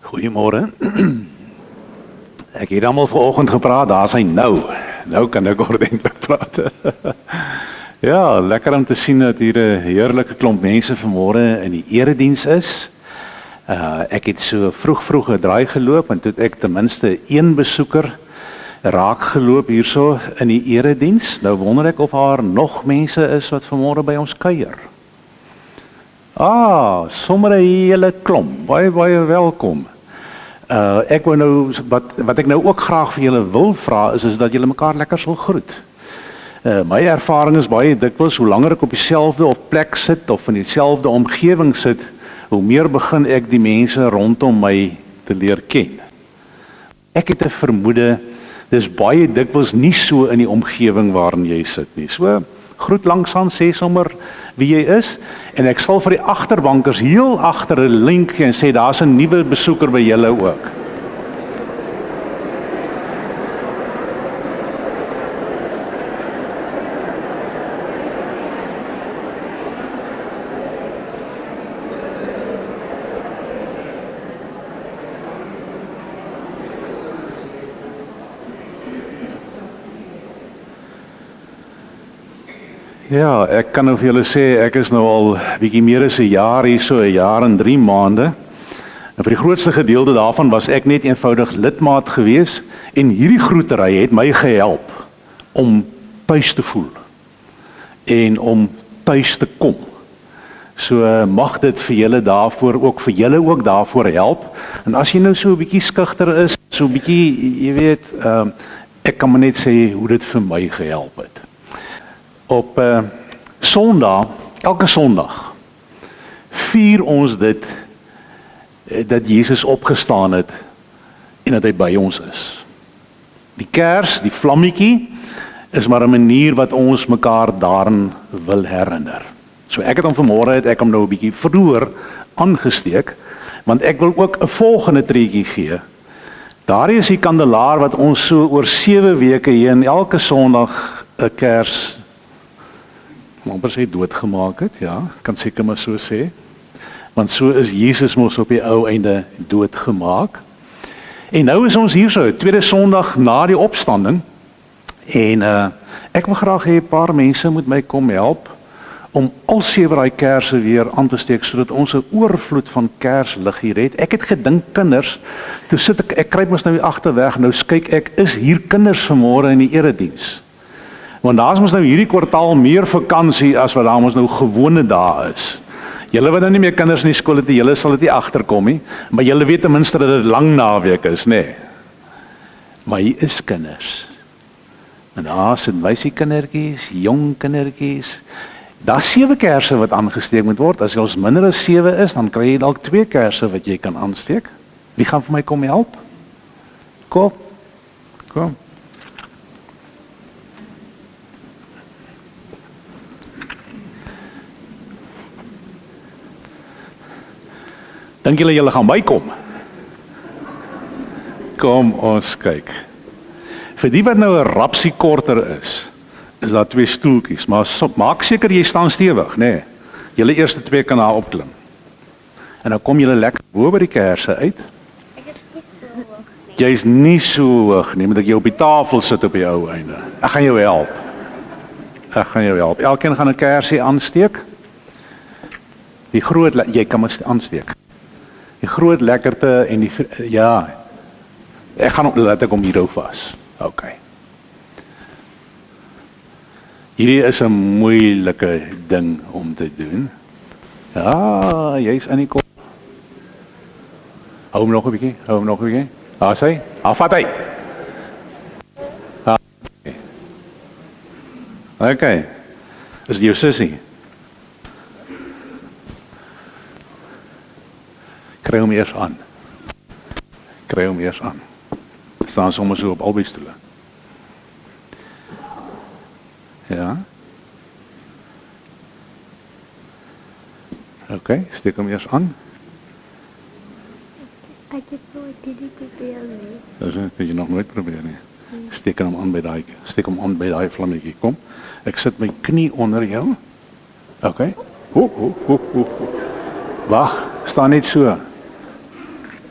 Goeiemôre. Ek het almal vanoggend gepraat, daar's hy nou. Nou kan ek ordentlik praat. Ja, lekker om te sien dat hier 'n heerlike klomp mense vanmôre in die erediens is. Ek het so vroeg 'n draai geloop en toe het ek ten minste een besoeker raak geloop hierso in die erediens. Nou wonder ek of daar nog mense is wat vanmôre by ons kuier. Sommer 'n hele klomp. Baie welkom. Ek wou nou wat ek nou ook graag vir julle wil vra is dat julle mekaar lekker sal groet. My ervaring is baie dikwels hoe langer ek op dieselfde plek sit of in dieselfde omgewing sit, hoe meer begin ek die mense rondom my te leer ken. Ek het 'n vermoede dis baie dikwels nie so in die omgewing waarin jy sit nie. So groet langsaan, sê sommer wie jy is en ek sal vir die agterbankers heel agter 'n link gee en sê daar's 'n nuwe besoeker by julle ook. Ja, ek kan nou vir julle sê, ek is nou al bietjie meer as 'n jaar hier, so 'n jaar en 3 maande. En vir die grootste gedeelte daarvan was ek net eenvoudig lidmaat gewees en hierdie groetery het my gehelp om tuis te voel en om tuis te kom. So mag dit vir julle daarvoor help. En as jy nou so 'n bietjie skugter is, so 'n bietjie, jy weet, ek kan maar net sê hoe dit vir my gehelp het. Op Sondag, elke Sondag, vier ons dit dat Jesus opgestaan het en dat hy by ons is. Die kers, die vlammetjie, is maar 'n manier wat ons mekaar daarin wil herinner. So ek het hom vanmôre nou 'n bietjie vroeër aangesteek, want ek wil ook 'n volgende treetjie gee. Daar is die kandelaar wat ons so oor 7 weke heen elke Sondag 'n kers amper sê doodgemaak het, ja, kan seker maar so sê. Want so is Jesus mos op die ou einde doodgemaak. En nou is ons hier so, tweede Sondag na die opstanding. En ek wil graag hê 'n paar mense moet my kom help om al 7 daai kersse weer aan te steek sodat ons 'n oorvloed van kerslig hier het. Ek het gedink kinders, toe sit ek kruip mos nou hier agterweg, nou kyk ek, is hier kinders vanmôre in die erediens? Want daar's mos nou hierdie kwartaal meer vakansie as wat daar mos nou gewone dae is. Julle wat nou nie meer kinders in die skool het, julle sal dit nie agterkom nie, maar julle weet ten minste dat dit lang naweek is, nê? Maar hier is kinders. En daar sit meisiekindertjies, jong kindertjies. Daar's 7 kersse wat aangesteek moet word. As jy ons minder as 7 is, dan kry jy dalk 2 kersse wat jy kan aansteek. Wie gaan vir my kom help? Kom. Dink julle gaan bykom? Kom ons kyk. Vir die wat nou 'n rapsie korter is daar 2 stoeltjies, maar maak seker jy staan stewig, nê? Julle eerste 2 kan daar opklim. En dan kom julle lekker bo by die kersse uit. Ek is nie so hoog nie. Jy's nie so hoog nie, moet ek jou op die tafel sit op die ou einde. Ek gaan jou help. Elkeen gaan 'n kersie aansteek. Die groot, jy kan maar aansteek. Die groot lekkerte en die ja. Laat ek hom hier hou vas. OK. Hierdie is 'n moeilike ding om te doen. Ja, jy's in die kop. Hou hom nog 'n bietjie. Daar sê, afvat hy. OK. Is dit jou sussie? Kry hom eers aan. Staan sommer so op albei stoele. Ja. OK, steek hom eers aan. Ek het nooit dit probeer nie. Dis het jy nog nooit probeer nie. Steek hom aan by daai vlammetjie. Kom. Ek sit my knie onder jou. OK. Wag, staan net so.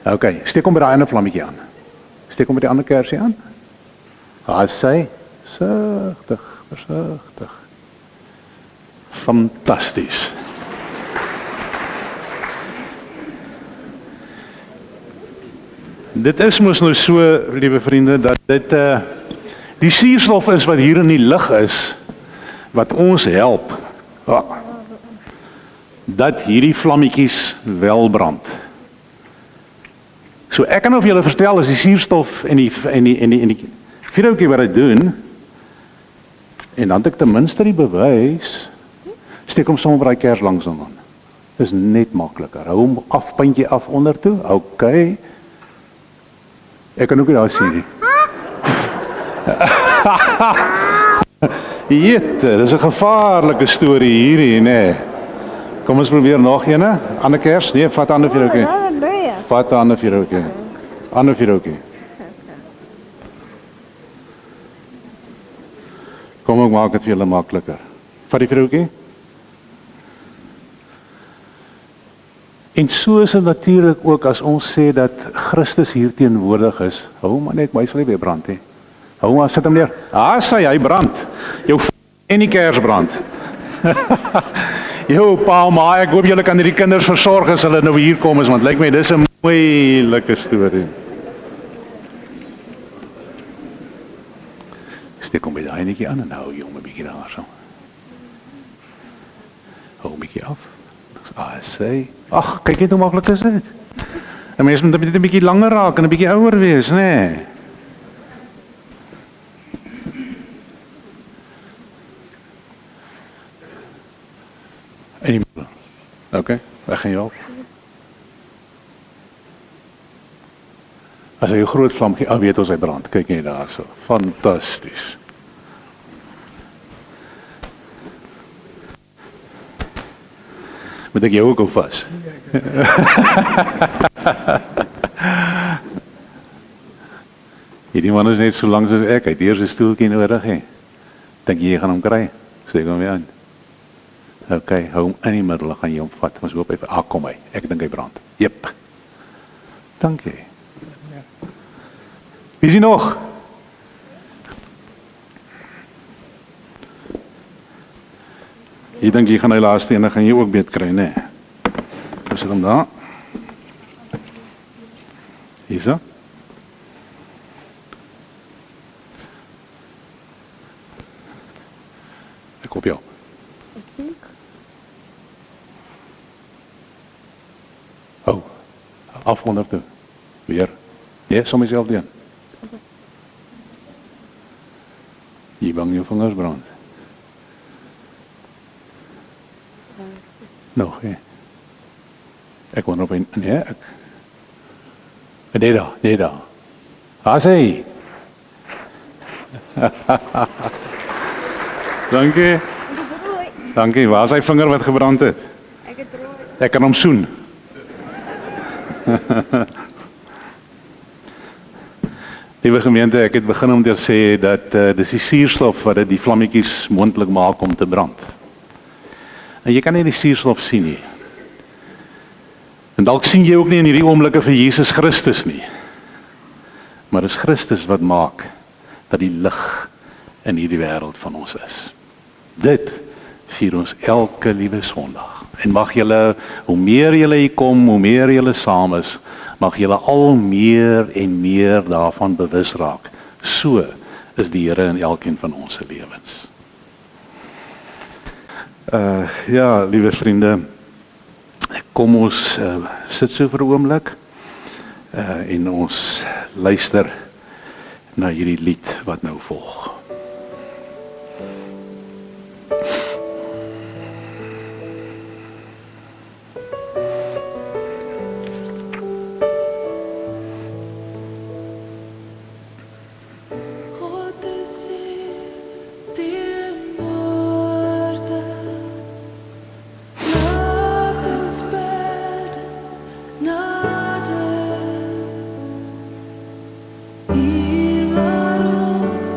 OK, steek hom by daai ander vlammetjie aan. Steek hom by die ander kersie aan. Daar sy, versigtig, versigtig. Fantasties. Dit is mos nou so, liewe vriende, dat dit die suurstof is wat hier in die lug is, wat ons help, dat hierdie vlammetjies wel brand. So ek kan of julle vertel, as die suurstof en die vuurhoutjie wat dit doen, en dan het ek ten minste die bewys, steek hom sommer by die kers langs hom aan. Dis net makliker. Hou hom af, puntjie af onder toe. OK. Ek kan ook nie daar sien nie. Jette, dis 'n gevaarlike storie hierdie, nê. Kom ons probeer nog eene. Ander kers? Nee, vat 'n ander vuurhoutjie. Vat 'n ander vuurhoutjie. Ander vuurhoutjie. Kom ek maak dit vir julle makliker. Vat die vuurhoutjie. En so is dit natuurlik ook as ons sê dat Christus hier teenwoordig is. Hou maar net, my sal nie weer brand nie. Hou maar, sit hom neer. Hy brand. Jou en die kers brand. Jo, pa, ma, ek hoop julle kan hierdie kinders versorg as hulle nou hier kom is, want lyk my dis 'n moeilike storie. Steek hom by daai netjie aan en hou jy hom 'n bietjie daar so. Hou 'n bietjie af. Sê. Ag, kyk net hoe maklik is dit. 'n Mens moet net 'n bietjie langer raak en 'n bietjie ouer wees, nê? En die middel. OK, weg gaan jy op. As hy 'n groot vlam gee, weet ons hy brand. Kyk net daar so. Fantasties. Moet ek jou ook vas? Hierdie man is net so lank soos ek. Hy het eers 'n stoeltjie nodig hê. Dink jy gaan hom kry? Sê hom weer aan. OK, hou hom in die middel, gaan jy hom vat. Ons hoop hy kom hy. Ek dink hy brand. Jep. Dankie. Wie is hy nog? Jy dink jy gaan die laaste ene gaan jy ook beet kry, né? Ons sit hom daar. Hierso. Ek koop jou. Oh, af onder toe. Weer. Ja, som myself doen. Jy bang jou vingers brand. Nog, ja. Ek wonder op een, nee, ek. Nee daar. Waar is hy? Dankie. Dankie, waar is hy vinger wat gebrand het? Ek kan hom soen. Liewe gemeente, ek het begin om te sê dat dis die suurstof wat dit die vlammetjies moontlik maak om te brand. En jy kan nie die suurstof sien nie. En dalk sien jy ook nie in hierdie oomblikke vir Jesus Christus nie. Maar dis Christus wat maak dat die lig in hierdie wêreld van ons is. Dit vier ons elke liewe Sondag. En mag julle, hoe meer julle hier kom, hoe meer julle saam is, mag julle al meer en meer daarvan bewus raak. So is die Here in elkeen van ons lewens. Ja, liewe vriende, kom ons sit so vir 'n oomblik en ons luister na hierdie lied wat nou volg. Hier waar ons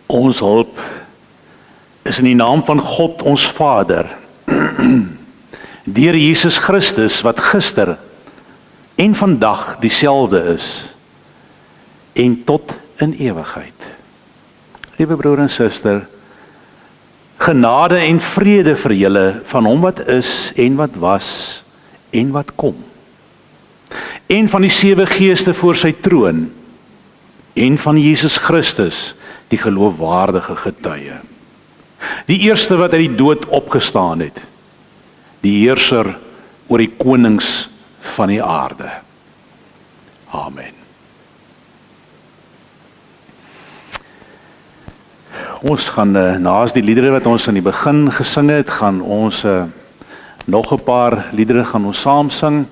Ons hulp is in die naam van God ons Vader, deur Jesus Christus wat gister en vandag dieselfde is, en tot in ewigheid. Liewe broer en suster, genade en vrede vir julle van hom wat is en wat was en wat kom, en van die 7 geeste voor sy troon, en van Jesus Christus, die geloofwaardige getuie. Die eerste wat uit die dood opgestaan het, die heerser oor die konings van die aarde. Amen. Ons gaan, naas die liedere wat ons in die begin gesing het, gaan ons nog 'n paar liedere gaan ons saam sing.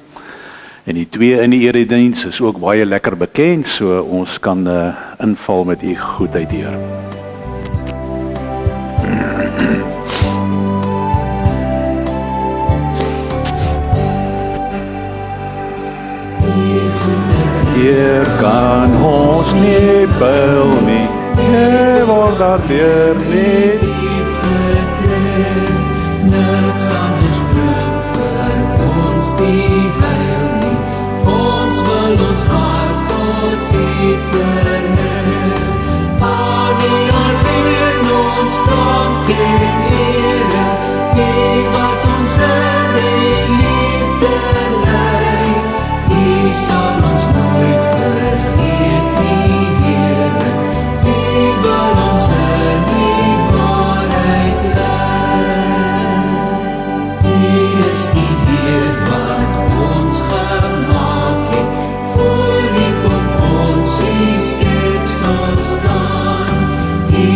En die 2 in die erediens is ook baie lekker bekend, so ons kan inval met u goedheid, Heer. Heer kan ons nie byl nie, Heer word daardeur nie diep gedreef, niks anders bring vir ons die heil nie, ons wil ons hart tot U verhef, aan U alleen ons dank en ere, U wat ons in die liefde lei, U sal ons nooit vergeet nie, Here, U wil ons in die waarheid lei. U is die Heer wat ons gemaak het, voor U op ons U skepsel staan. U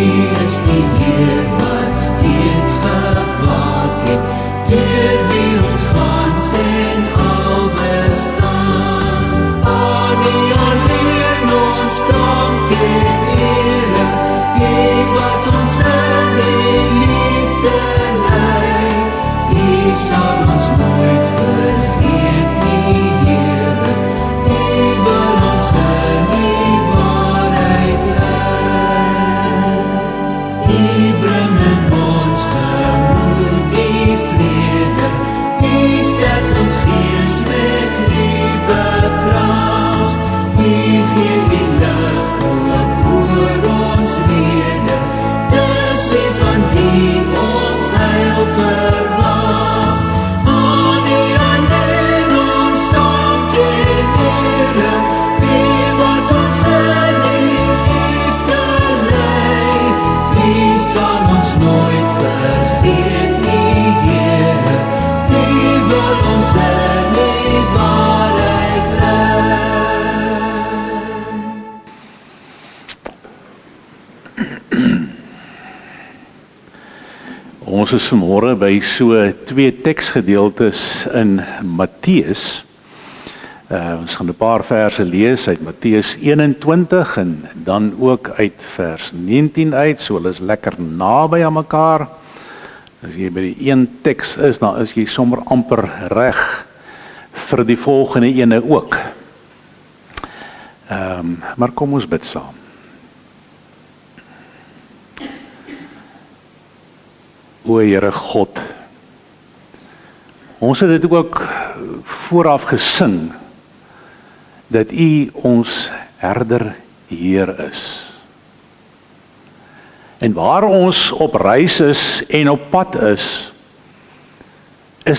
is die Heer wat steeds gewaak het, deur wie ons gans en al bestaan. Aan U alleen ons dank en ere, U wat ons in die liefde lei, U sal ons nooit vergeet nie, Here, U wil ons in die waarheid lei. U bring in ons gemoed die vrede, U sterk ons gees met nuwe krag, U gee die lig ook oor ons lede, dis U van wie ons heil verwag. Aan U alleen ons dank en ere, U wat ons in die liefde lei, U sal ons nooit vergeet nie, Here, U wil ons in die waarheid lei. Ons is vanmôre by so 2 teksgedeeltes in Matteus. Ons gaan 'n paar verse lees uit Matteus 21 en dan ook uit vers 19 uit, so hulle is lekker naby aan mekaar. As jy by die een teks is, dan is jy sommer amper reg vir die volgende ene ook. Maar kom ons bid saam. O Here God, ons het dit ook vooraf gesing, dat U ons herder Heer is. En waar ons op reis is en op pad is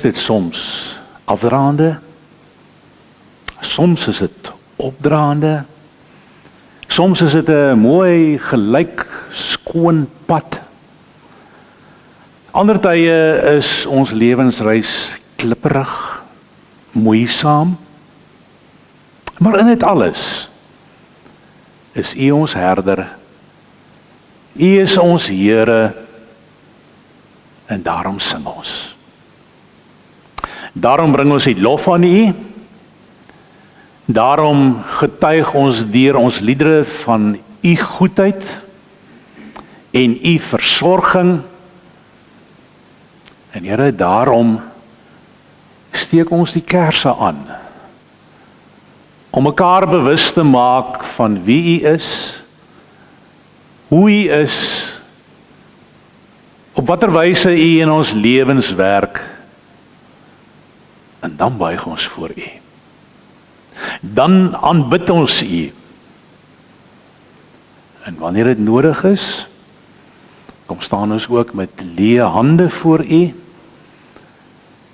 dit soms afdraande, soms is dit opdraande, soms is dit 'n mooi, gelyk, skoon pad. Ander tye is ons lewensreis klipperig, moeisaam, maar in dit alles is U ons herder, U is ons Here, en daarom sing ons. Daarom bring ons die lof aan U, daarom getuig ons deur ons liedere van U goedheid en U versorging. En Here, daarom steek ons die kersse aan, om mekaar bewus te maak van wie U is, hoe U is, op watter wyse U in ons lewens werk, en dan buig ons voor U. Dan aanbid ons U. En wanneer dit nodig is, kom staan ons ook met leë hande voor U,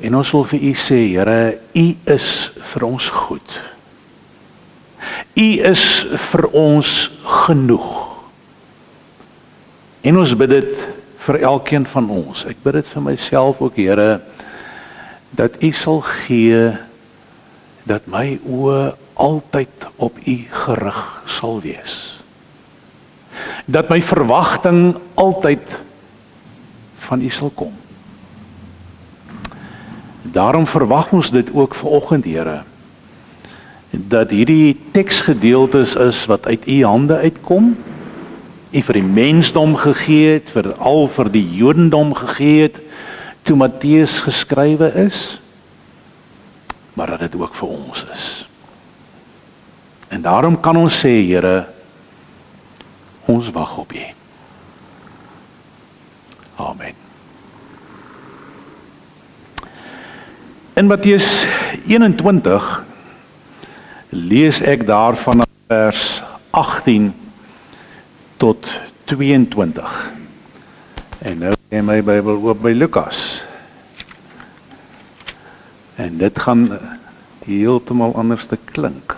en ons wil vir U sê, Here, U is vir ons goed. U is vir ons genoeg. En ons bid dit vir elkeen van ons. Ek bid dit vir myself ook, Here, dat U sal gee, dat my oë altyd op U gerig sal wees. Dat my verwagting altyd van U sal kom. Daarom verwag ons dit ook vanoggend, Here, dat hierdie teksgedeeltes is wat uit U hande uitkom, U vir die mensdom gegee het, veral vir die Jodendom gegee het, toe Matteus geskrywe is, maar dat dit ook vir ons is. En daarom kan ons sê, Here, ons wag op U. Amen. In Matteus 21 lees ek daarvan vers 18 tot 22. En nou in my Bybel oop by Lukas. En dit gaan heeltemal anders te klink.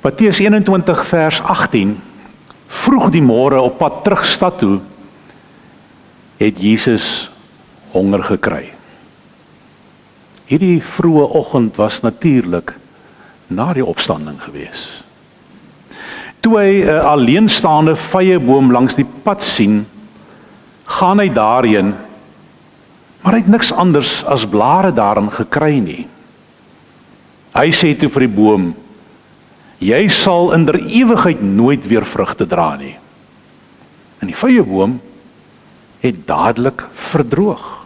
Matteus 21 vers 18, vroeg die môre op pad terug stad toe, het Jesus honger gekry. Hierdie vroeë oggend was natuurlik na die opstanding gewees. Toe hy 'n alleenstaande vyeboom langs die pad sien, gaan hy daarheen, maar hy het niks anders as blare daarin gekry nie. Hy sê toe vir die boom, jy sal in der ewigheid nooit weer vrugte dra nie. En die vyeboom het dadelik verdroog.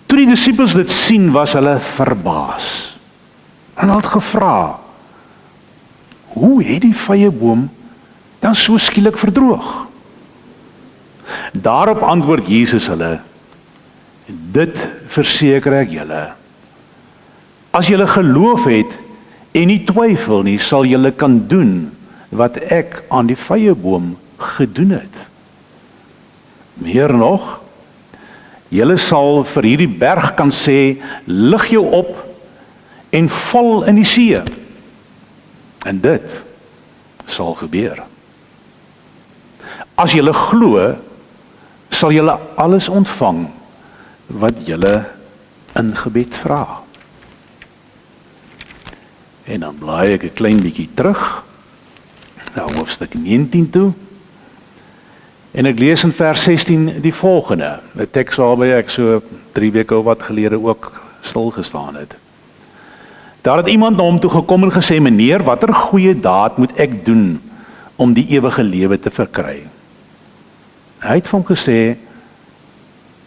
Toe die disippels dit sien, was hulle verbaas. En hulle het gevra, hoe het die vyeboom dan so skielik verdroog? Daarop antwoord Jesus hulle, dit verseker ek julle, as julle geloof het en nie twyfel nie, sal julle kan doen wat ek aan die vyeboom gedoen het. Meer nog, julle sal vir hierdie berg kan sê, lig jou op en val in die see. En dit sal gebeur. As julle glo, sal julle alles ontvang wat julle in gebed vra. En dan blaai ek 'n klein bietjie terug, na hoofstuk 19 toe. En ek lees in vers 16 die volgende, 'n teks waarby ek so 3 weke of wat gelede ook stil gestaan het. Daar het iemand na hom toe gekom en gesê, meneer, watter goeie daad moet ek doen om die ewige lewe te verkry? Hy het vir hom gesê,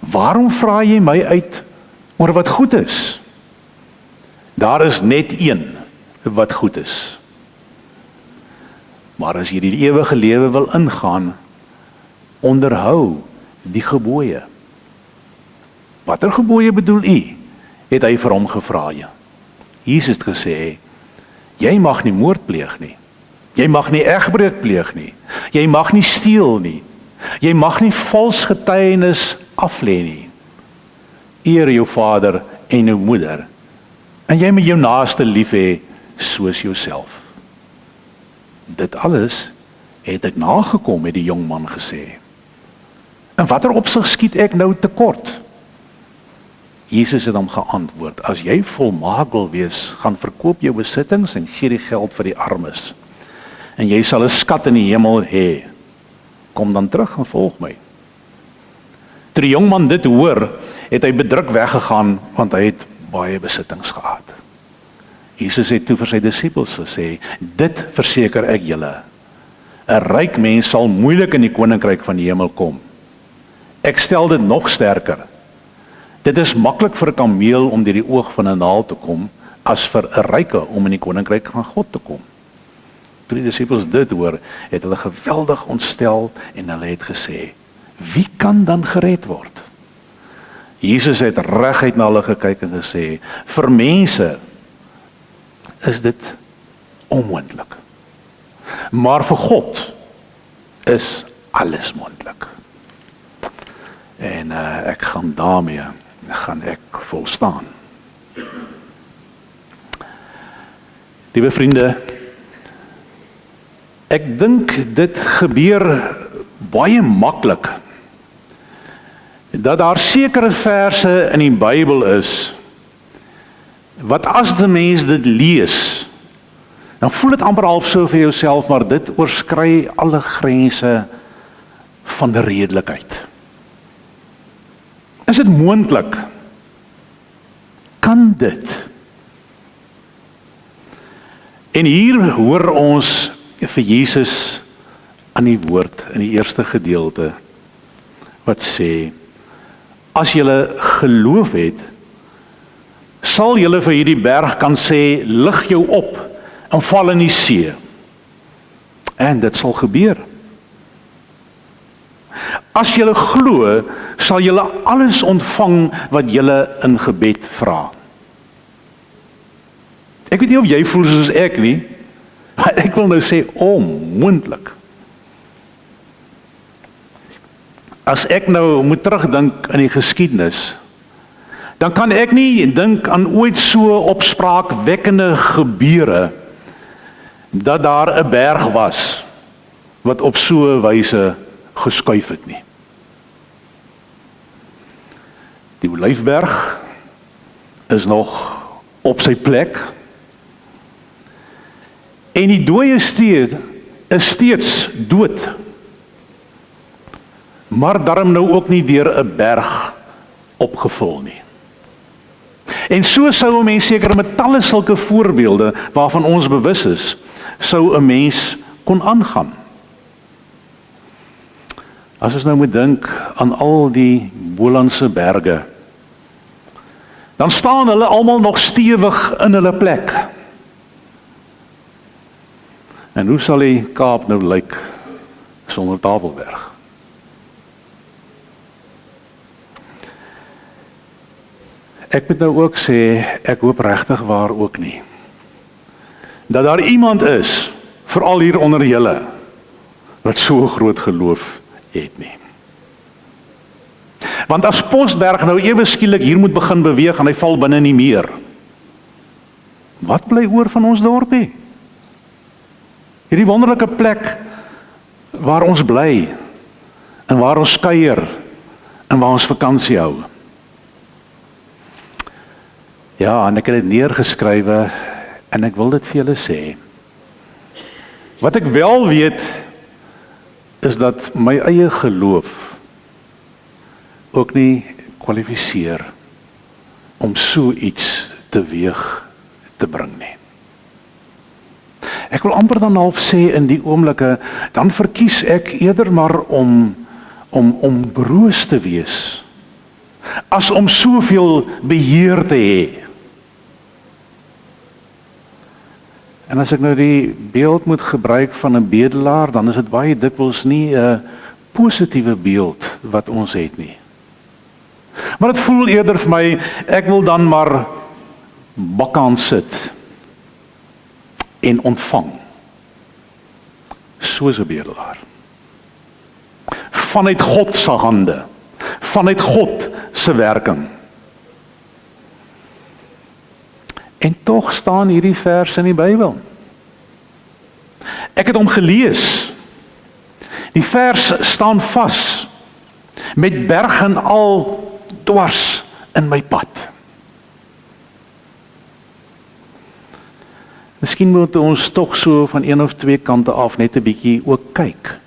waarom vra jy my uit oor wat goed is? Daar is net een wat goed is. Maar as jy die ewige lewe wil ingaan, onderhou die gebooie. Watter gebooie bedoel u? Het hy vir hom gevra. Jesus het gesê, jy mag nie moord pleeg nie. Jy mag nie egbreek pleeg nie. Jy mag nie steel nie. Jy mag nie vals getuienis aflê nie. Eer jou vader en jou moeder. En jy moet jou naaste lief hê soos jouself. Dit alles het ek nagekom, het die jong man gesê. In watter opsig skiet ek nou tekort? Jesus het hom geantwoord, as jy volmaak wil wees, gaan verkoop jou besittings en gee die geld vir die armes. En jy sal 'n skat in die hemel hê. Kom dan terug en volg my. Toe die jong man dit hoor, het hy bedruk weggegaan, want hy het baie besittings gehad. Jesus het toe vir sy disippels gesê, dit verseker ek julle, 'n ryk mens sal moeilik in die koninkryk van die hemel kom. Ek stel dit nog sterker. Dit is maklik vir 'n kameel om deur die oog van 'n naald te kom, as vir 'n ryke om in die koninkryk van God te kom. Toe die disippels dit hoor, het hulle geweldig ontstel en hulle het gesê, wie kan dan gered word? Jesus het reguit na hulle gekyk en gesê, vir mense is dit onmoontlik. Maar vir God is alles moontlik. En ek gaan daarmee volstaan. Liewe vriende, ek dink dit gebeur baie maklik dat daar sekere verse in die Bybel is wat as die mens dit lees, dan voel dit amper half so vir jouself, maar dit oorskry alle grense van die redelikheid. Is dit moontlik? Kan dit? En hier hoor ons vir Jesus aan die woord in die eerste gedeelte wat sê, as julle geloof het, sal julle vir hierdie berg kan sê, lig jou op en val in die see. En dit sal gebeur. As julle glo, sal julle alles ontvang wat julle in gebed vra. Ek weet nie of jy voel soos ek nie, maar ek wil nou sê onmoontlik. As ek nou moet terugdink in die geskiedenis, dan kan ek nie dink aan ooit so opspraakwekkende gebeure dat daar 'n berg was wat op so 'n wyse geskuif het nie. Die Olyfberg is nog op sy plek en die dooie steed is steeds dood. Maar daarom nou ook nie deur 'n berg opgevul nie. En so sou 'n mens seker met talle sulke voorbeelde waarvan ons bewus is, sou 'n mens kon aangaan. As ons nou moet dink aan al die Bolandse berge, dan staan hulle almal nog stewig in hulle plek. En hoe sal die Kaap nou lyk sonder Tafelberg? Ek moet nou ook sê, ek hoop regtig waar ook nie, dat daar iemand is, veral hier onder julle, wat so groot geloof het nie. Want as Posberg nou ewe skielik hier moet begin beweeg en hy val binne in die meer, wat bly oor van ons dorpie? Hierdie wonderlike plek waar ons bly en waar ons kuier en waar ons vakansie hou. Ja, en ek het dit neergeskrywe en ek wil dit vir julle sê. Wat ek wel weet is dat my eie geloof ook nie kwalifiseer om so iets teweeg te bring nie. Ek wil amper dan half sê in die oomblikke, dan verkies ek eerder maar om broos te wees, as om soveel beheer te hê. En as ek nou die beeld moet gebruik van 'n bedelaar, dan is dit baie dikwels nie 'n positiewe beeld wat ons het nie. Maar dit voel eerder vir my, ek wil dan maar bakkant sit en ontvang, soos 'n bedelaar. Vanuit God se hande, vanuit God se werking. En tog staan hierdie vers in die Bybel. Ek het hom gelees. Die vers staan vas, met berg en al dwars in my pad. Miskien moet ons tog so van een of twee kante af net 'n bietjie ook kyk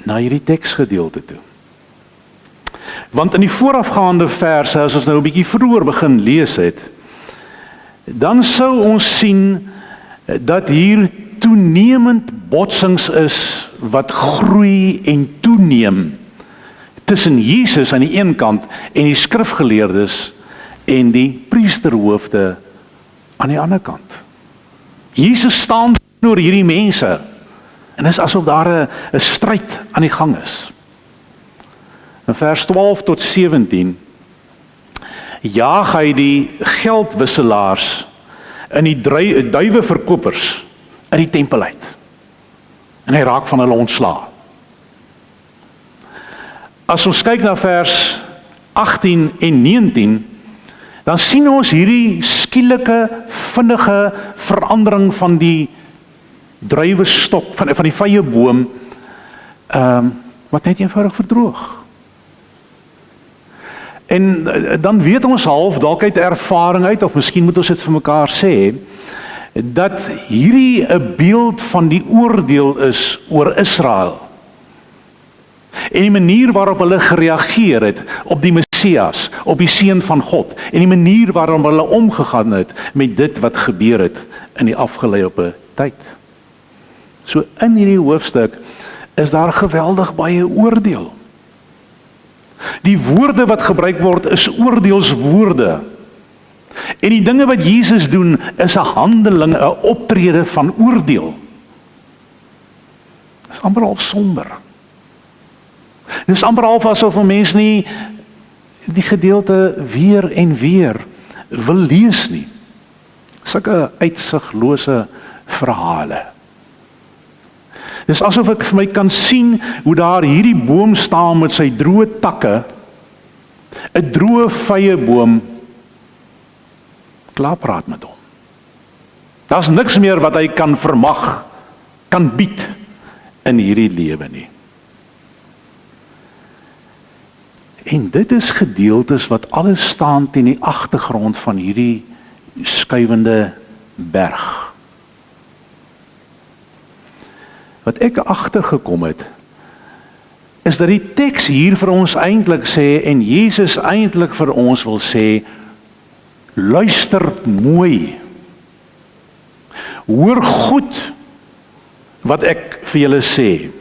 na hierdie teksgedeelte toe. Want in die voorafgaande verse, as ons nou 'n bietjie vroeër begin lees het, dan sou ons sien dat hier toenemend botsings is wat groei en toeneem tussen Jesus aan die een kant en die skrifgeleerdes en die priesterhoofde aan die ander kant. Jesus staan oor hierdie mense. En dit is asof daar 'n stryd aan die gang is. In vers 12 tot 17 jaag hy die geldwisselaars en die duiweverkopers uit die tempel uit. En hy raak van hulle ontslae. As ons kyk na vers 18 en 19, dan sien ons hierdie skielike, vinnige verandering van die druiwestok, van die vyeboom, wat net eenvoudig verdroog. En dan weet ons half, dalk uit ervaring uit, of miskien moet ons dit vir mekaar sê, dat hierdie 'n beeld van die oordeel is oor Israel. En die manier waarop hulle gereageer het op die Messias, op die Seun van God, en die manier waarop hulle omgegaan het met dit wat gebeur het in die afgelope tyd. So in hierdie hoofstuk is daar geweldig baie oordeel. Die woorde wat gebruik word is oordeelswoorde. En die dinge wat Jesus doen is 'n handeling, 'n optrede van oordeel. Dit is amper al somber. Dit is amper al asof 'n mens nie die gedeelte weer en weer wil lees nie. Sulke uitsiglose verhale. Dis asof ek vir my kan sien hoe daar hierdie boom staan met sy droë takke, 'n droë vyeboom, klaar praat met hom. Daar's niks meer wat hy kan vermag, kan bied in hierdie lewe nie. En dit is gedeeltes wat alles staan teen die agtergrond van hierdie skuivende berg. Wat ek agtergekom het, is dat die teks hier vir ons eintlik sê, en Jesus eintlik vir ons wil sê, luister mooi. Hoor goed wat ek vir julle sê.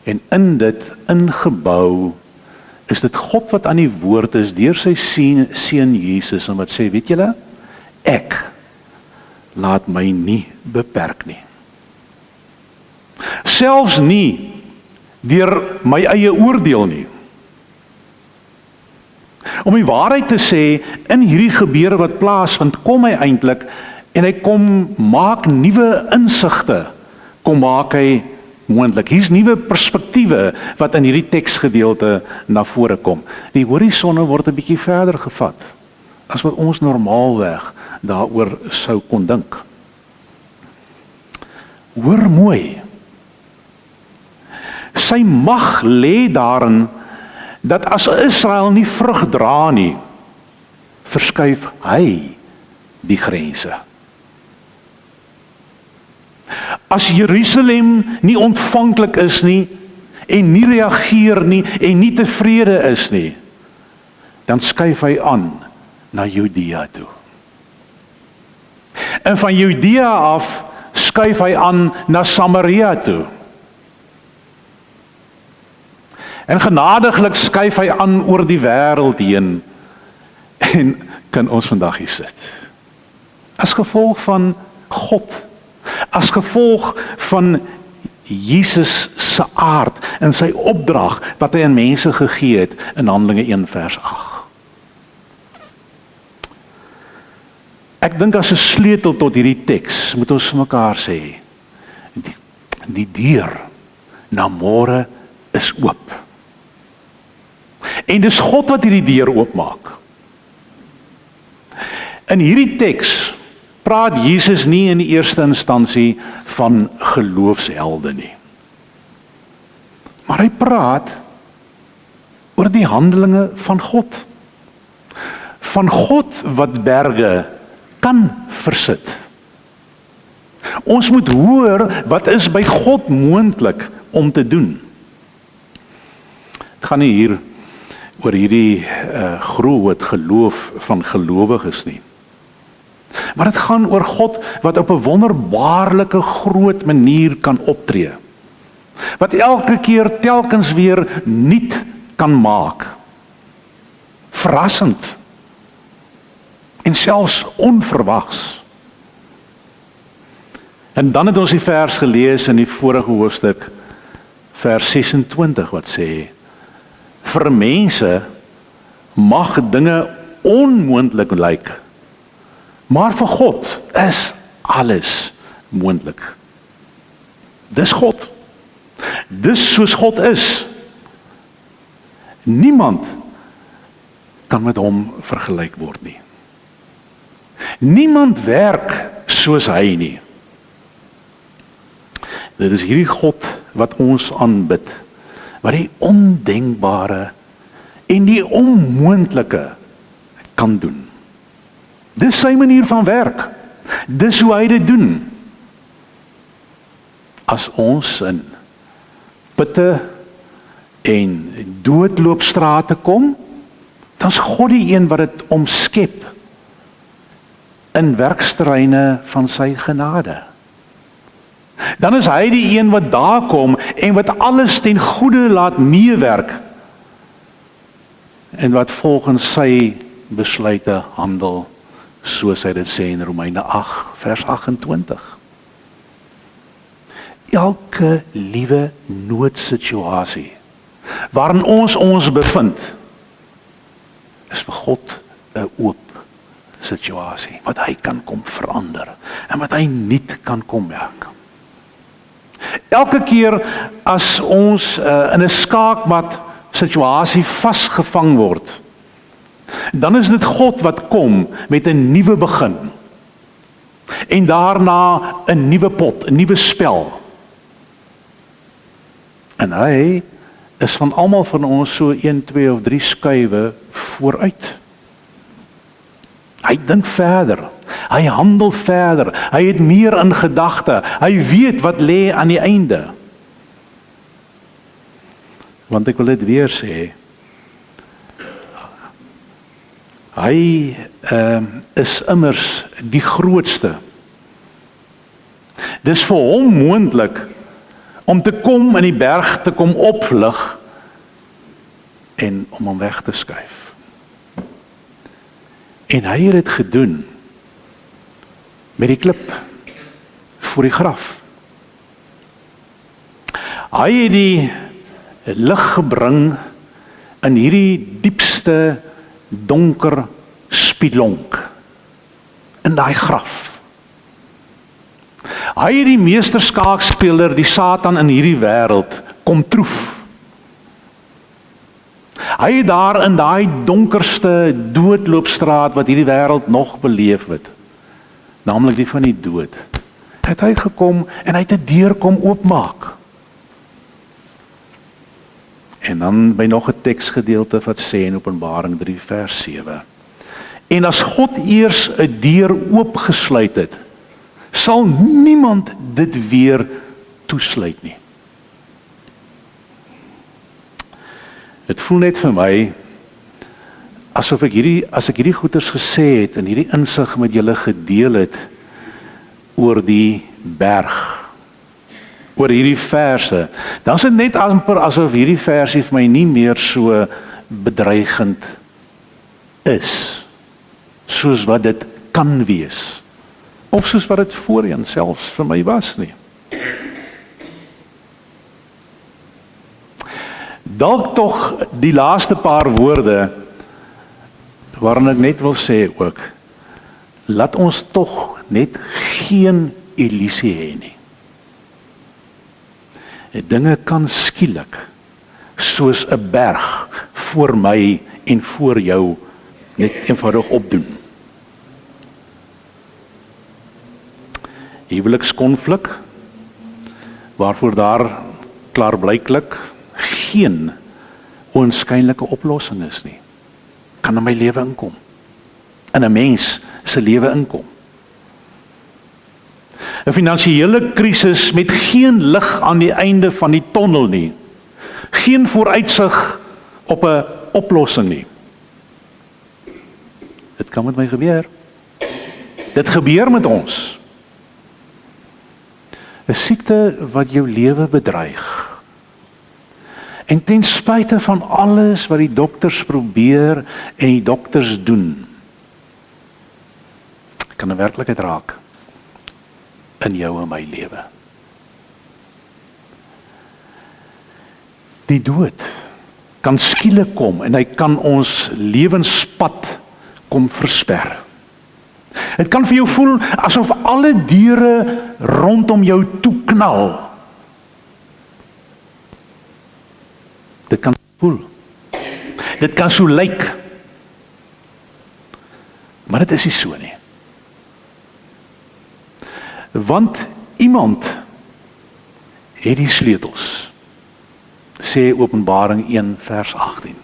En in dit ingebou is dit God wat aan die woord is deur sy seun Jesus, en wat sê, weet julle, ek laat my nie beperk nie. Selfs nie deur my eie oordeel nie. Om die waarheid te sê, in hierdie gebeure wat plaasvind, kom hy eintlik, en hy kom maak nuwe insigte, kom maak hy moontlik. Hier's nuwe perspektiewe wat in hierdie teksgedeelte na vore kom. Die horisonne word 'n bietjie verder gevat as wat ons normaalweg daaroor sou kon dink. Hoor mooi. Sy mag lê daarin dat as Israel nie vrug dra nie, verskuif hy die grense. As Jerusalem nie ontvanklik is nie, en nie reageer nie, en nie tevrede is nie, dan skuif hy aan na Judea toe. En van Judea af skuif hy aan na Samaria toe. En genadiglik skuif hy aan oor die wêreld heen, en kan ons vandag hier sit. As gevolg van God, as gevolg van Jesus se aard en sy opdrag wat hy aan mense gegee het in Handelinge 1 vers 8. Ek dink as 'n sleutel tot hierdie teks moet ons vir mekaar sê, die deur na môre is oop. En dis God wat hierdie deur oopmaak. In hierdie teks praat Jesus nie in die eerste instansie van geloofshelde nie. Maar hy praat oor die handelinge van God. Van God wat berge kan versit. Ons moet hoor wat is by God moontlik om te doen. Het gaan nie hier oor hierdie groot geloof van gelowiges nie. Maar dit gaan oor God wat op 'n wonderbaarlike groot manier kan optree. Wat elke keer telkens weer nuut kan maak. Verrassend. En selfs onverwags. En dan het ons die vers gelees in die vorige hoofstuk, vers 26, wat sê, vir mense mag dinge onmoontlik lyk, maar vir God is alles moontlik. Dis God. Dis soos God is. Niemand kan met hom vergelyk word nie. Niemand werk soos hy nie. Dit is hierdie God wat ons aanbid, wat die ondenkbare en die onmoontlike kan doen. Dis sy manier van werk. Dis hoe hy dit doen. As ons in putte en doodloopstrate kom, dan is God die een wat dit omskep in werksterreine van sy genade. Dan is hy die een wat daar kom en wat alles ten goeie laat meewerk en wat volgens sy besluite handel, soos hy dit sê in Romeine 8 vers 28. Elke liewe noodsituasie waarin ons bevind, is vir God 'n oop situasie wat hy kan kom verander en wat hy nuut kan kom maak. Elke keer as ons in 'n skaakmat situasie vasgevang word, dan is dit God wat kom met 'n nuwe begin en daarna 'n nuwe pot, 'n nuwe spel. En hy is van almal van ons so 1, 2 of 3 skuwe vooruit. Hy dink verder, hy handel verder, hy het meer in gedagte, hy weet wat lê aan die einde. Want ek wil dit weer sê, hy is immers die grootste. Dis vir hom moontlik om te kom in die berg te kom oplig en om hom weg te skuif. En hy het dit gedoen met die klip voor die graf. Hy het die lig gebring in hierdie diepste donker spilonk in daai graf. Hy het die meesterskaakspeler, die Satan in hierdie wêreld kom troef. Hy het daar in daai donkerste doodloopstraat wat hierdie wêreld nog beleef het, naamlik die van die dood, het hy gekom en hy het 'n deur kom oopmaak. En dan by nog 'n teksgedeelte wat sê in Openbaring 3 vers 7. En as God eers 'n deur oopgesluit het, sal niemand dit weer toesluit nie. Dit voel net vir my asof as ek hierdie goeters gesê het en hierdie insig met julle gedeel het oor die berg, oor hierdie verse, dan is dit net amper asof hierdie versie vir my nie meer so bedreigend is, soos wat dit kan wees, of soos wat dit voorheen selfs vir my was nie. Dalk tog die laaste paar woorde, waarin ek net wil sê ook, laat ons tog net geen illusie hê nie. Dinge kan skielik, soos 'n berg, voor my en voor jou, net eenvoudig opdoen. Huwelikskonflik, waarvoor daar klaarblyklik geen oënskynlike oplossing is nie, kan in my lewe inkom, in 'n mens se lewe inkom. 'n Finansiële krisis met geen lig aan die einde van die tonnel nie, geen vooruitsig op 'n oplossing nie. Dit kan met my gebeur. Dit gebeur met ons. 'n Siekte wat jou lewe bedreig. En ten spyte van alles wat die dokters probeer en die dokters doen, kan 'n werklikheid raak. in jou en my lewe. Die dood kan skielik kom en hy kan ons lewenspad kom versper. Dit kan vir jou voel asof alle deure rondom jou toeknal. Dit kan voel. Dit kan so lyk. Maar dit is nie so nie. Want iemand het die sleutels, sê Openbaring 1 vers 18.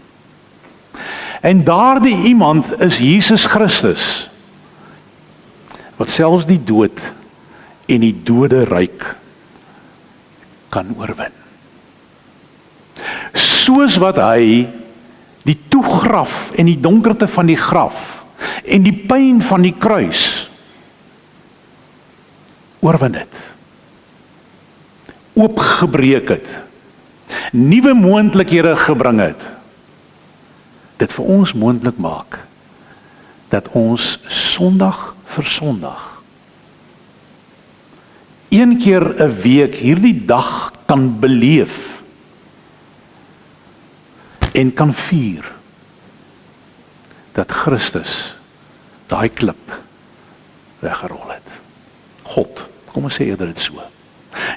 En daardie iemand is Jesus Christus, wat selfs die dood en die doderyk kan oorwin. Soos wat hy die toegraf en die donkerte van die graf en die pyn van die kruis oorwin het, oopgebreek het, nuwe moontlikhede gebring het, dit vir ons moontlik maak, dat ons Sondag vir Sondag, een keer 'n week hierdie dag kan beleef, en kan vier, dat Christus daai klip weggerol het. God, kom ons sê eerder dit so,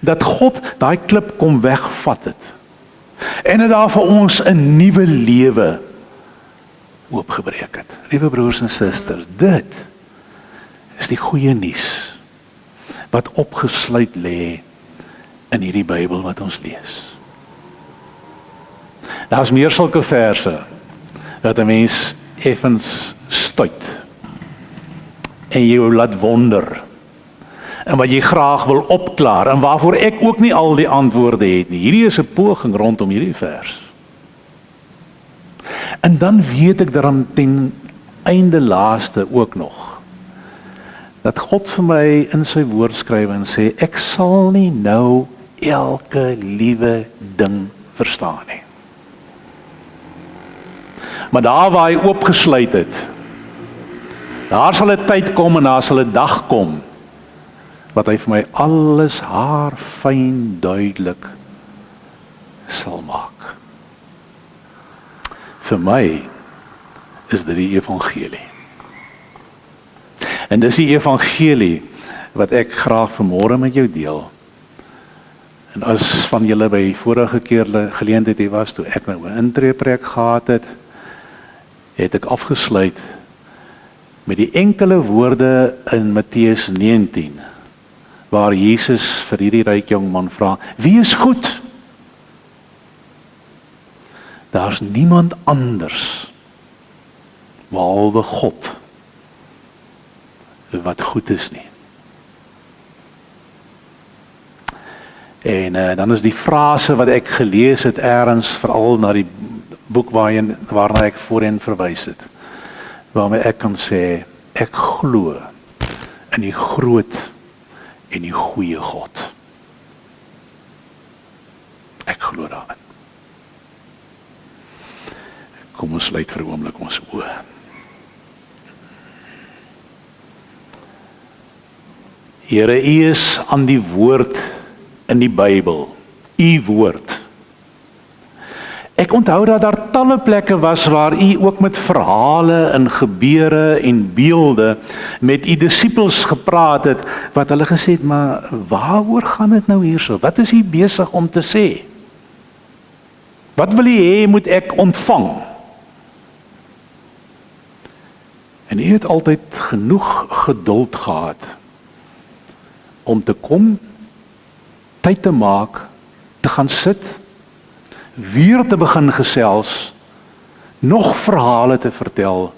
dat God daai klip kom wegvat het, en dit daar vir ons 'n nuwe lewe oopgebreek het. Liewe broers en susters, dit is die goeie nuus wat opgesluit lê in hierdie Bybel wat ons lees. Daar's meer sulke verse wat 'n mens effens stuit en jou laat wonder en wat jy graag wil opklaar en waarvoor ek ook nie al die antwoorde het nie. Hierdie is 'n poging rondom hierdie vers. En dan weet ek dan ten einde laaste ook nog dat God vir my in sy woord skryf en sê ek sal nie nou elke liewe ding verstaan nie. Maar daar waar hy oopgesluit het, daar sal 'n tyd kom en daar sal 'n dag kom wat hy vir my alles haarfyn duidelik sal maak. Vir my is dit die evangelie. En dis die evangelie wat ek graag vanmôre met jou deel. En as van julle by vorige keer geleentheid hier was, toe ek nou 'n intreepreek gehad het, het ek afgesluit met die enkele woorde in Matteus 19, waar Jesus vir hierdie ryk jong man vra, wie is goed? Daar's niemand anders behalwe God wat goed is nie. En dan is die frase wat ek gelees het ergens, veral na die boek waarna ek voorheen verwys het, waarmee ek kan sê, ek glo in die groot en die goeie God. Ek glo daarin. Kom ons sluit vir 'n oomblik ons oë. Here, U is aan die woord in die Bybel, U woord. Ek onthou dat daar talle plekke was waar U ook met verhale en gebeure en beelde met U disippels gepraat het, wat hulle gesê het, maar waaroor gaan dit nou hierso? Wat is U besig om te sê? Wat wil U hê moet ek ontvang? En U het altyd genoeg geduld gehad om te kom, tyd te maak, te gaan sit, weer te begin gesels, nog verhale te vertel,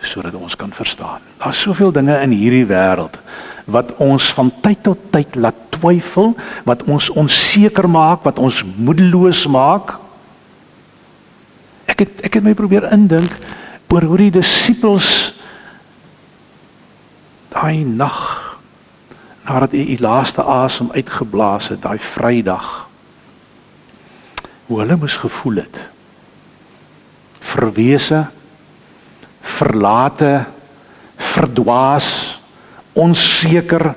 sodat ons kan verstaan. Daar is soveel dinge in hierdie wêreld wat ons van tyd tot tyd laat twyfel, wat ons onseker maak, wat ons moedeloos maak. Ek het my probeer indink oor hoe die disippels daai nag, nadat U laaste asem uitgeblaas het, daai Vrydag, hoe hulle moes gevoel het. Verwese, verlate, verdwaas, onseker.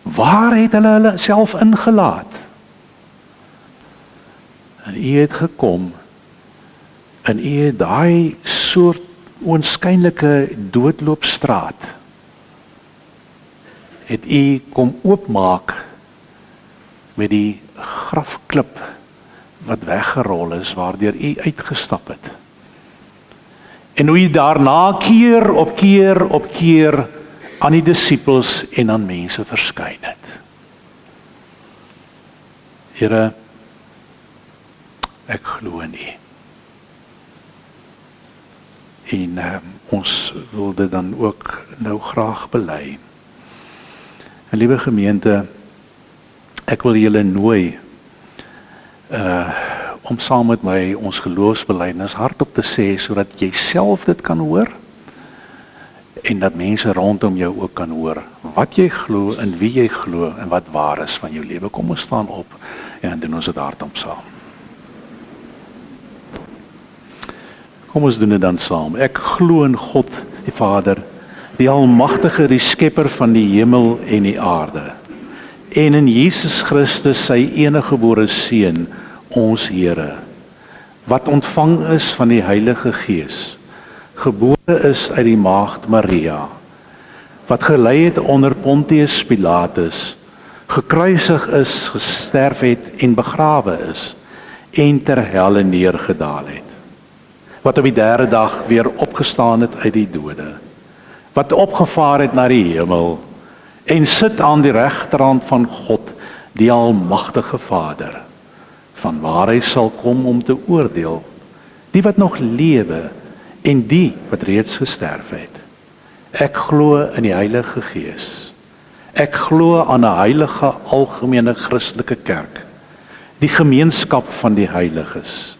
Waar het hulle self ingelaat? En U het gekom, en U het daai soort oënskynlike doodloopstraat, het U kom oopmaak met die grafklip wat weggerol is, waardeur U uitgestap het. En hoe U daarna keer op keer aan die disippels en aan mense verskyn het. Here, ek glo in U. En ons wil dit dan ook nou graag bely. En liewe gemeente, ek wil julle nooi om saam met my ons geloofsbelijdenis hardop te sê, sodat jy self dit kan hoor, en dat mense rondom jou ook kan hoor, wat jy glo, en wie jy glo, en wat waar is van jou lewe. Kom ons staan op, en doen ons dit hardop saam. Kom ons doen dit dan saam. Ek glo in God, die Vader, die Almagtige, die Skepper van die hemel en die aarde, en in Jesus Christus, sy eniggebore Seun, ons Here, wat ontvang is van die Heilige Gees, gebore is uit die Maagd Maria, wat gelei het onder Pontius Pilatus, gekruisig is, gesterf het en begrawe is, en ter helle neergedaal het, wat op die derde dag weer opgestaan het uit die dode, wat opgevaar het na die hemel, en sit aan die regterhand van God, die Almagtige Vader, van waar hy sal kom om te oordeel, die wat nog lewe, en die wat reeds gesterf het. Ek glo in die Heilige Gees. Ek glo aan 'n heilige algemene Christelike kerk, die gemeenskap van die heiliges,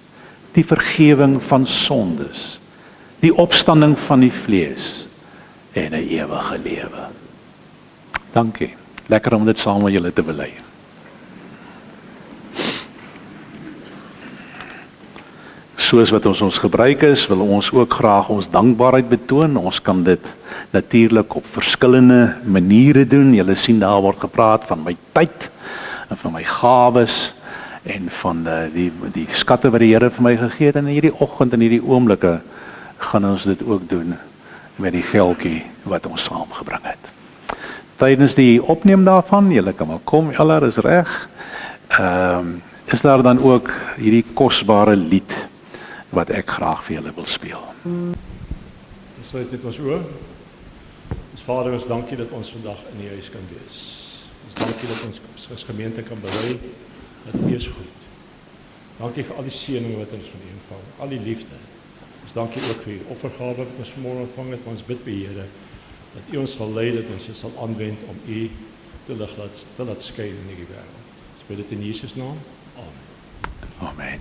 die vergewing van sondes, die opstanding van die vlees en 'n ewige lewe. Dankie. Lekker om dit saam met julle te bely. Soos wat ons gebruik is, wil ons ook graag ons dankbaarheid betoon. Ons kan dit natuurlik op verskillende maniere doen. Julle sien daar word gepraat van my tyd en van my gawes en van die skatte wat die Here vir my gegee het. En in hierdie oggend en hierdie oomblikke gaan ons dit ook doen met die geldjie wat ons saamgebring het. Tydens die opneem daarvan, julle kan maar kom, Eller is reg. Is daar dan ook hierdie kosbare lied wat ek graag vir julle wil speel. Ons sluit dit ons oor. Ons Vader, ons dankie dat ons vandag in U huis kan wees. Ons dankie dat ons as gemeente kan bely dat U is goed. Dankie vir al die seëning wat ons van U ontvang, al die liefde. Ons dankie ook vir U offergawe wat ons vanmôre ontvang het. Ons bid, Here, dat U ons sal lei, dat ons dit sal aanwend om U te laat skyn in hierdie wêreld. Ons bid dit in Jesus naam. Amen. Amen.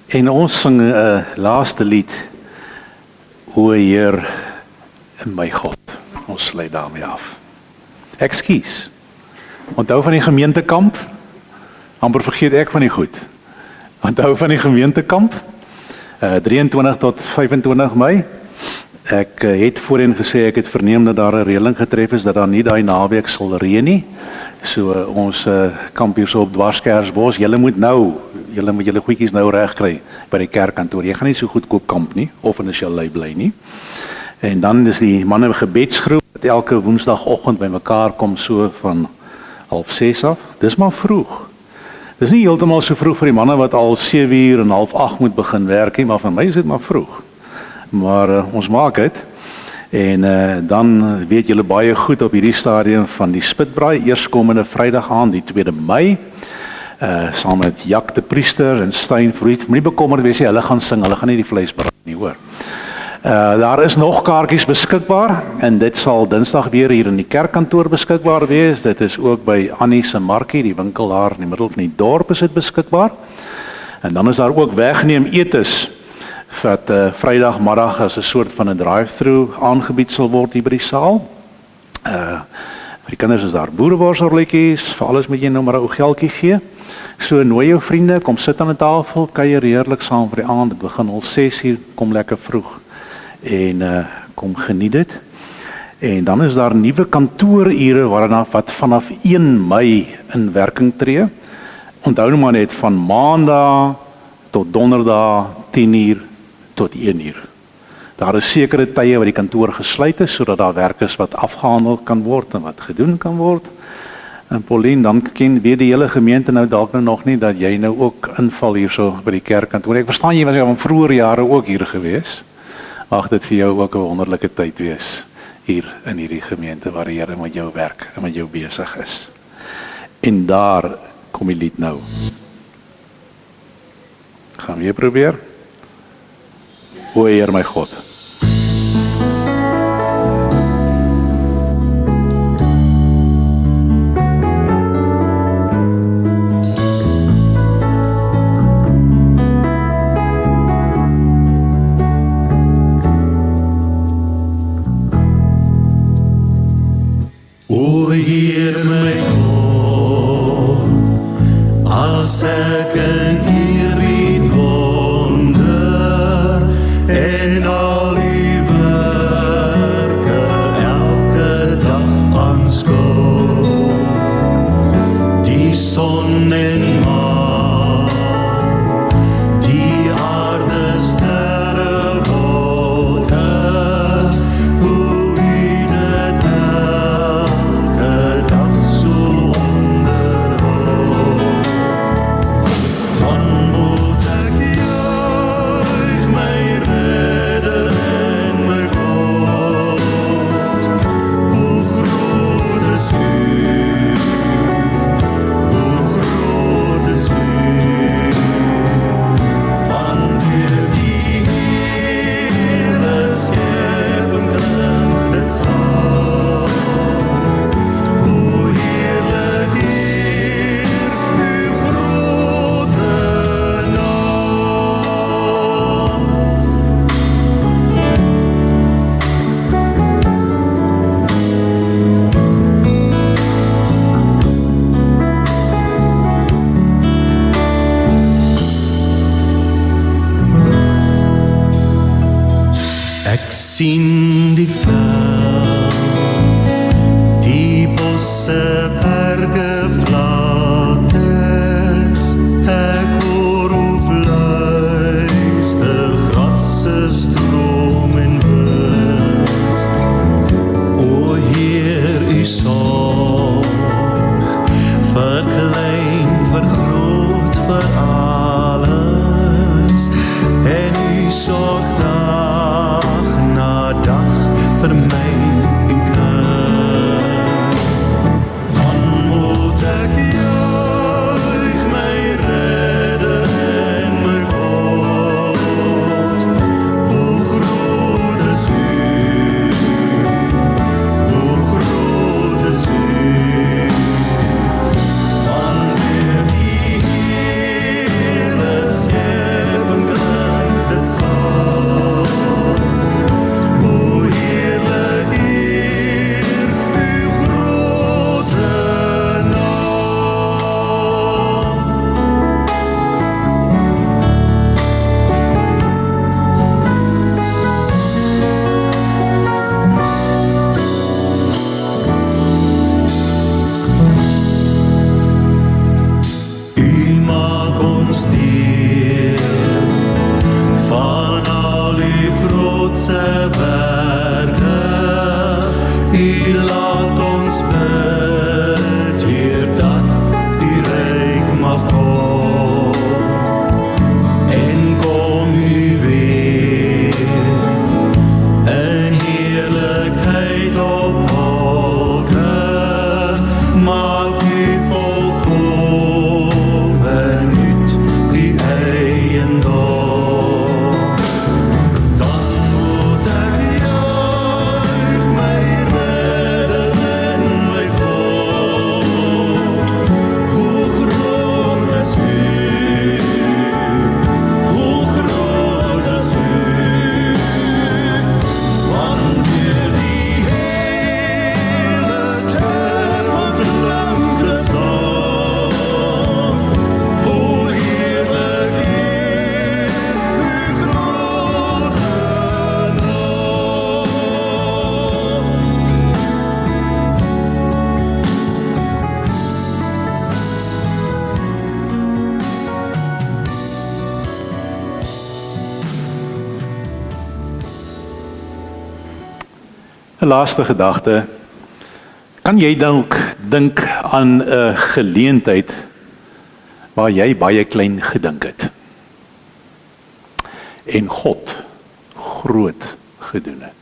En ons sing 'n laaste lied, O Heer en my God. Ons sluit daarmee af. Ekskuus. Onthou van die gemeentekamp? Amper vergeet ek van die goed. Onthou van die gemeentekamp? 23 tot 25 Mei. Ek het voorheen gesê ek het verneem dat daar 'n reëling getref is dat daar nie daai naweek sal reën nie. So ons kamp hier so op Dwarskersbos, julle moet julle goedjies nou reg kry by die kerkkantoor. Jy gaan nie so goedkoop kamp nie of in 'n chalet bly nie. En dan is die manne gebedsgroep wat elke woensdagoggend bymekaar kom so van 5:30 af. Dis maar vroeg. Dis nie heeltemal so vroeg vir die manne wat al 7:00 en 7:30 moet begin werk nie, maar vir my is dit maar vroeg. Maar ons maak dit. En dan weet julle baie goed op hierdie stadium van die spitbraai, eerskomende Vrydag aand, die 2de Mei, saam met Jak de Priester en Stein Vroet. Moenie bekommerd wees nie, hulle gaan sing, hulle gaan nie die vleis braai nie, hoor. Daar is nog kaartjies beskikbaar en dit sal Dinsdag weer hier in die kerkkantoor beskikbaar wees. Dit is ook by Annie se Markie, die winkel daar in die middel van die dorp is dit beskikbaar. En dan is daar ook wegneem etes wat Vrydagmiddag as 'n soort van 'n drive-through aangebied sal word hier by die saal. Vir die kinders is daar boereworselletjies, vir alles moet jy nou maar 'n ou geldjie gee. So nooi jou vriende, kom sit aan 'n tafel, kuier heerlik saam vir die aand. Dit begin al 6:00, kom lekker vroeg. En kom geniet dit. En dan is daar nuwe kantoorure wat vanaf 1 Mei in werking tree. Onthou nou maar net van Maandag tot Donderdag 10:00 tot 1:00. Daar is sekere tye waar die kantoor gesluit is, sodat daar werk is wat afgehandel kan word en wat gedoen kan word. En Pauline, dan weet die hele gemeente nou dalk nou nog nie dat jy nou ook inval hierso by die kerkkantoor. Ek verstaan jy was van vroeër jare ook hier gewees. Mag dit vir jou ook 'n wonderlike tyd wees hier in hierdie gemeente waar die Here met jou werk en met jou besig is. En daar kom die lied nou. Gaan weer probeer. O Heer my God. O Heer my God, as ek in eerbied wonder en al die werke elke dag aanskou, die son en maan, die aarde sterre wolke, hoe U dit elke dag so onderhou. Dan moet ek juig my redder en my God. Hoe groot is U, hoe groot is U, van deur die hele skepping klink dit saam. Hoe heerlik Heer, U grote naam. Ek sien die veld, die bosse, berge, vlaktes. Ek hoor hoe fluister grasse, stroom en wind. O Heer, U sorg vir klein, vir groot, vir alles. En U sorg dag na dag vir 'n laaste gedagte. Kan jy dink aan 'n geleentheid waar jy baie klein gedink het en God groot gedoen het?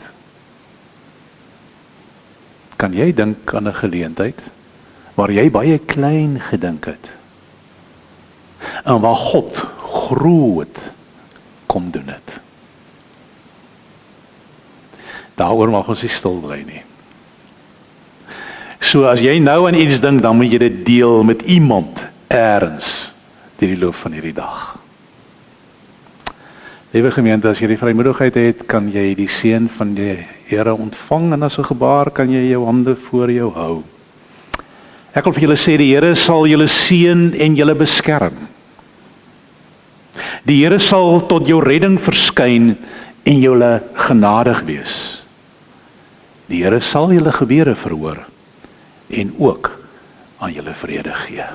Kan jy dink aan 'n geleentheid waar jy baie klein gedink het en waar God groot kom doen het? Daaroor mag ons nie stil bly nie. So as jy nou aan iets dink, dan moet jy dit deel met iemand eers deur die loop van hierdie dag. Liewe gemeente, as jy die vrymoedigheid het, kan jy die seën van die Here ontvang en as 'n gebaar kan jy jou hande voor jou hou. Ek wil vir julle sê, die Here sal julle seën en julle beskerm. Die Here sal tot jou redding verskyn en julle genadig wees. Die Here sal julle gebede verhoor en ook aan julle vrede gee.